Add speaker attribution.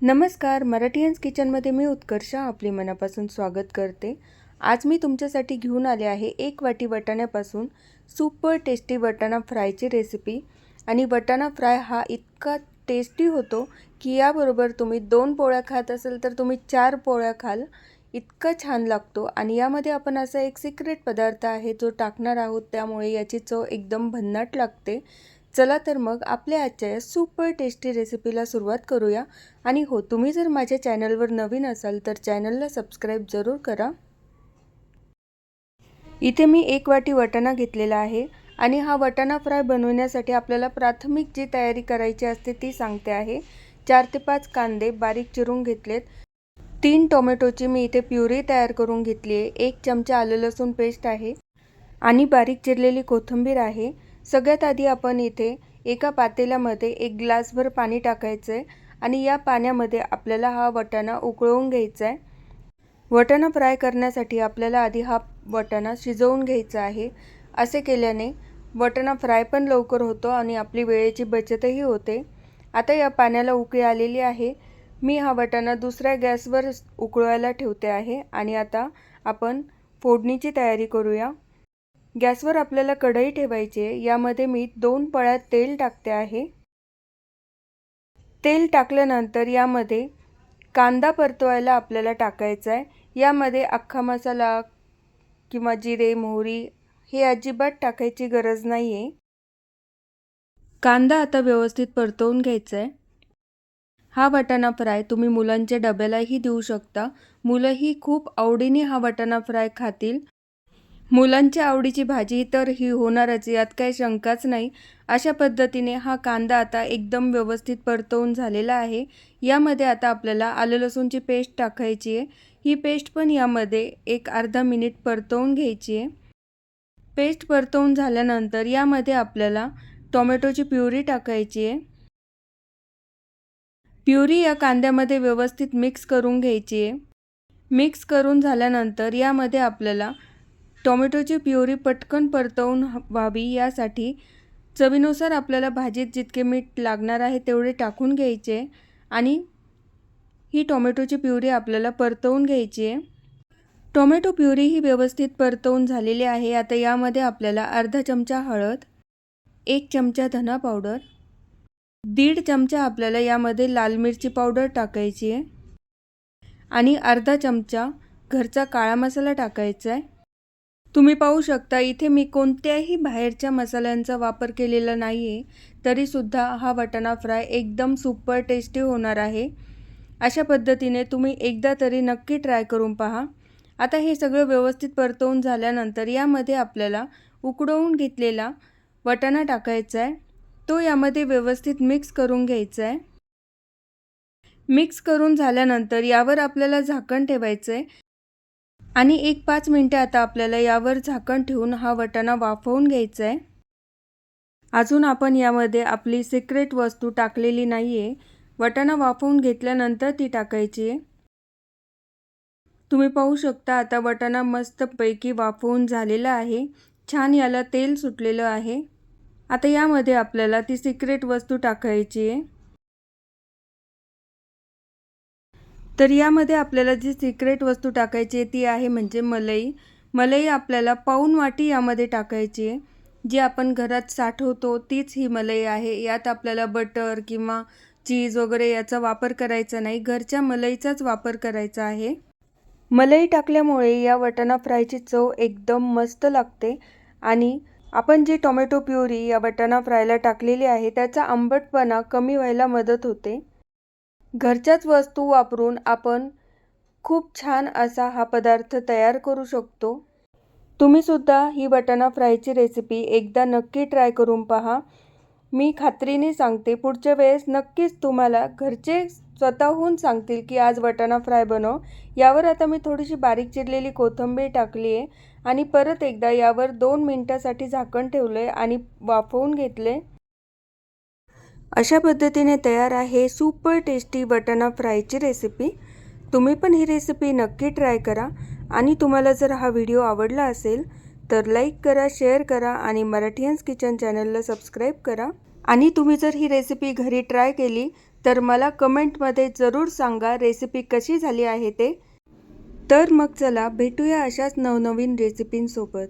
Speaker 1: नमस्कार, मराठीयन्स किचनमध्ये मी उत्कर्षा आपले मनापासून स्वागत करते। आज मी तुमच्यासाठी घेऊन आले आहे 1 वाटी वाटाण्यापासून सुपर टेस्टी वाटाणा फ्रायची रेसिपी। आणि वाटाणा फ्राय हा इतका टेस्टी होतो की याबरोबर तुम्ही 2 पोळ्या खात असाल तर तुम्ही 4 पोळ्या खाल, इतका छान लागतो। आणि यामध्ये आपण असा एक सिक्रेट पदार्थ आहे जो टाकणार आहोत, त्यामुळे याची चव एकदम भन्नाट लागते। चला तर मग आपल्या आजच्या या सुपर टेस्टी रेसिपीला सुरुवात करूया। आणि हो, तुम्ही जर माझ्या चॅनलवर नवीन असाल तर चॅनलला सबस्क्राइब जरूर करा। इथे मी 1 वाटी वाटाणा घेतलेला आहे आणि हा वाटाणा फ्राय बनवण्यासाठी आपल्याला प्राथमिक जी तयारी करायची असते ती सांगते आहे। 4 ते 5 कांदे बारीक चिरून घेतलेत। 3 टोमॅटोची मी इथे प्युरी तयार करून घेतली आहे। 1 चमचा आलं लसूण पेस्ट आहे आणि बारीक चिरलेली कोथिंबीर आहे। सगळ्यात आधी आपण इथे एका पातेल्यामध्ये 1 ग्लासभर पाणी टाकायचं आहे आणि या पाण्यामध्ये आपल्याला हा वाटाणा उकळवून घ्यायचा आहे। वाटाणा फ्राय करण्यासाठी आपल्याला आधी हा वाटाणा शिजवून घ्यायचा आहे। असे केल्याने वाटाणा फ्राय पण लवकर होतो आणि आपली वेळेची बचतही होते। आता या पाण्याला उकळी आलेली आहे। मी हा वाटाणा दुसऱ्या गॅसवर उकळवायला ठेवते आहे आणि आता आपण फोडणीची तयारी करूया। गॅसवर आपल्याला कढई ठेवायची आहे। यामध्ये मी 2 पळ्या तेल टाकते आहे। तेल टाकल्यानंतर यामध्ये कांदा परतवायला आपल्याला टाकायचा आहे। यामध्ये अख्खा मसाला किंवा जिरे मोहरी हे अजिबात टाकायची गरज नाही आहे। कांदा आता व्यवस्थित परतवून घ्यायचा आहे। हा वाटाणा फ्राय तुम्ही मुलांच्या डब्यालाही देऊ शकता। मुलंही खूप आवडीने हा वाटाणा फ्राय खातील। मुलांच्या आवडीची भाजी तर ही होणारच, यात काही शंकाच नाही। अशा पद्धतीने हा कांदा आता एकदम व्यवस्थित परतवून झालेला आहे। यामध्ये आता आपल्याला आलं लसूणची पेस्ट टाकायची आहे। ही पेस्ट पण यामध्ये एक अर्धा मिनिट परतवून घ्यायची आहे। पेस्ट परतवून झाल्यानंतर यामध्ये आपल्याला टोमॅटोची प्युरी टाकायची आहे। प्युरी या कांद्यामध्ये व्यवस्थित मिक्स करून घ्यायची आहे। मिक्स करून झाल्यानंतर यामध्ये आपल्याला टोमॅटोची प्युरी पटकन परतवून व्हावी यासाठी चवीनुसार आपल्याला भाजीत जितके मीठ लागणार आहे तेवढे टाकून घ्यायचे आणि ही टोमॅटोची प्युरी आपल्याला परतवून घ्यायची आहे। टोमॅटो प्युरी ही व्यवस्थित परतवून झालेली आहे। आता यामध्ये आपल्याला अर्धा चमचा हळद, 1 चमचा धना पावडर, 1.5 चमचा आपल्याला यामध्ये लाल मिरची पावडर टाकायची आहे आणि अर्धा चमचा घरचा काळा मसाला टाकायचा आहे। तुम्ही पाहू शकता इथे मी कोणत्याही बाहेरच्या मसाल्यांचा वापर केलेला नाही आहे, तरीसुद्धा हा वाटाणा फ्राय एकदम सुपर टेस्टी होणार आहे। अशा पद्धतीने तुम्ही एकदा तरी नक्की ट्राय करून पहा। आता हे सगळं व्यवस्थित परतवून झाल्यानंतर यामध्ये आपल्याला उकडवून घेतलेला वाटाणा टाकायचा आहे। तो यामध्ये व्यवस्थित मिक्स करून घ्यायचा आहे। मिक्स करून झाल्यानंतर यावर आपल्याला झाकण ठेवायचं आहे आणि 1-5 मिनिटे आता आपल्याला यावर झाकण ठेवून हा वाटाणा वाफवून घ्यायचा आहे। अजून आपण यामध्ये आपली सिक्रेट वस्तू टाकलेली नाही आहे। वाटाणा वाफवून घेतल्यानंतर ती टाकायची आहे। तुम्ही पाहू शकता आता वाटाणा मस्तपैकी वाफवून झालेला आहे। छान याला तेल सुटलेलं आहे। आता यामध्ये आपल्याला ती सिक्रेट वस्तू टाकायची आहे। तर यामध्ये आपल्याला जी सिक्रेट वस्तू टाकायची आहे ती आहे म्हणजे मलाई। मलाई आपल्याला पाऊण वाटी यामध्ये टाकायची आहे। जी आपण घरात साठवतो तीच ही मलाई आहे। यात आपल्याला बटर किंवा चीज वगैरे याचा वापर करायचा नाही, घरच्या मलाईचाच वापर करायचा आहे। मलाई टाकल्यामुळे या वाटाणा फ्रायची चव एकदम मस्त लागते आणि आपण जी टोमॅटो प्युरी या वाटाणा फ्रायला टाकलेली आहे त्याचा आंबटपणा कमी व्हायला मदत होते। घरच्याच वस्तू वापरून आपण खूप छान असा हा पदार्थ तयार करू शकतो। तुम्ही सुद्धा ही वाटाणा फ्रायची रेसिपी एकदा नक्की ट्राय करून पहा। मी खात्रीने सांगते पुढच्या वेळेस नक्कीच तुम्हाला घरचे स्वतःहून सांगतील की आज वाटाणा फ्राय बनव। यावर आता मी थोडीशी बारीक चिरलेली कोथिंबीर टाकली आहे आणि परत एकदा यावर 2 मिनिटांसाठी झाकण ठेवले आणि वाफवून घेतले। अशा पद्धतीने तयार आहे सुपर टेस्टी वाटाणा फ्रायची रेसिपी। तुम्ही पण ही रेसिपी नक्की ट्राय करा आणि तुम्हाला जर हा व्हिडिओ आवडला असेल तर लाईक करा, शेअर करा आणि मराठीयन्स किचन चॅनलला सबस्क्राइब करा। आणि तुम्ही जर ही रेसिपी घरी ट्राय केली तर मला कमेंटमध्ये जरूर सांगा रेसिपी कशी झाली आहे ते. तर मग चला भेटूया अशाच नवनवीन रेसिपींसोबत.